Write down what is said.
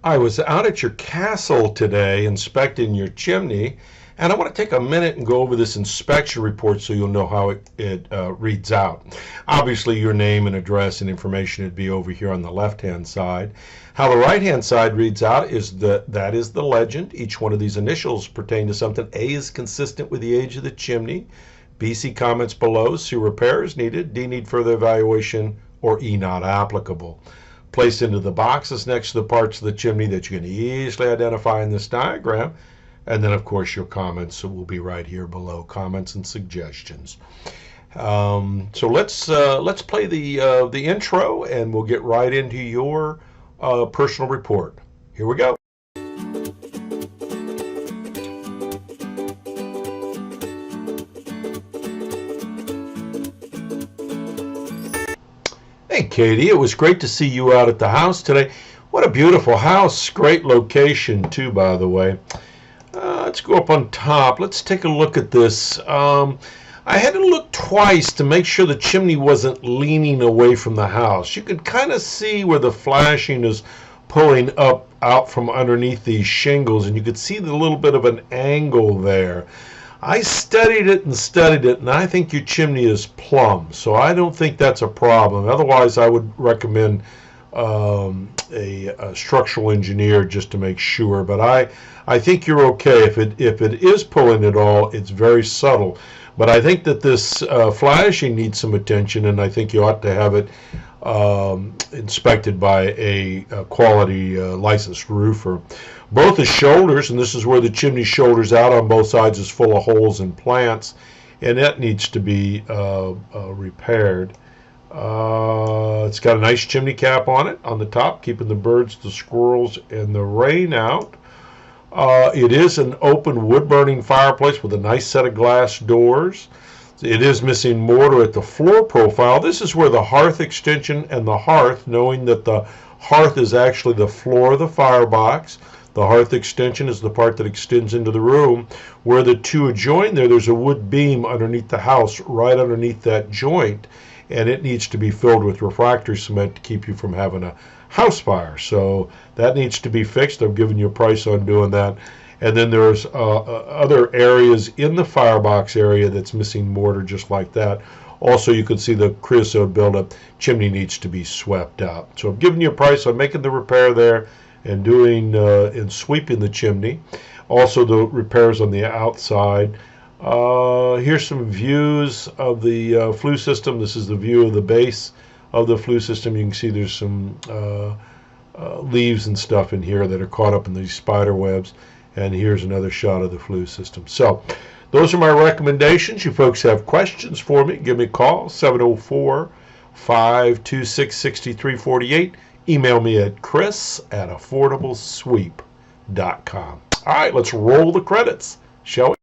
I was out at your castle today inspecting your chimney, and I want to take a minute and go over this inspection report so you'll know how it reads out. Obviously, your name and address and information would be over here on the left-hand side. How the right-hand side reads out is that is the legend. Each one of these initials pertain to something. A is consistent with the age of the chimney. B, see comments below. C, repairs needed. D, need further evaluation. Or E, not applicable. Placed into the boxes next to the parts of the chimney that you can easily identify in this diagram. And then, of course, your comments will be right here below, comments and suggestions. So let's play the intro, and we'll get right into your personal report. Here we go. Hey, Katie, it was great to see you out at the house today. What a beautiful house. Great location, too, by the way. Let's go up on top. Let's take a look at this. I had to look twice to make sure the chimney wasn't leaning away from the house. You could kind of see where the flashing is pulling up out from underneath these shingles, and you could see the little bit of an angle there. I studied it, and I think your chimney is plumb, so I don't think that's a problem. Otherwise, I would recommend a structural engineer just to make sure. But I think you're okay. If it is pulling at all, it's very subtle. But I think that this flashing needs some attention, and I think you ought to have it inspected by a quality licensed roofer. Both the shoulders, and this is where the chimney shoulders out on both sides, is full of holes and plants, and that needs to be repaired. It's got a nice chimney cap on it on the top, keeping the birds, the squirrels, and the rain out. It is an open wood-burning fireplace with a nice set of glass doors. It is missing mortar at the floor profile. This is where the hearth extension and the hearth, knowing that the hearth is actually the floor of the firebox. The hearth extension is the part that extends into the room. Where the two adjoin there's a wood beam underneath the house, right underneath that joint, and it needs to be filled with refractory cement to keep you from having a house fire. So that needs to be fixed. I've given you a price on doing that. And then there's other areas in the firebox area that's missing mortar just like that. Also, you can see the creosote buildup. Chimney needs to be swept out. So I've given you a price on making the repair there and doing and sweeping the chimney. Also, the repairs on the outside. Here's some views of the flue system. This is the view of the base of the flue system. You can see there's some leaves and stuff in here that are caught up in these spider webs. And here's another shot of the flue system. So those are my recommendations. You folks have questions for me, give me a call, 704-526-6348. Email me at chris@affordablesweep.com. All right, let's roll the credits, shall we?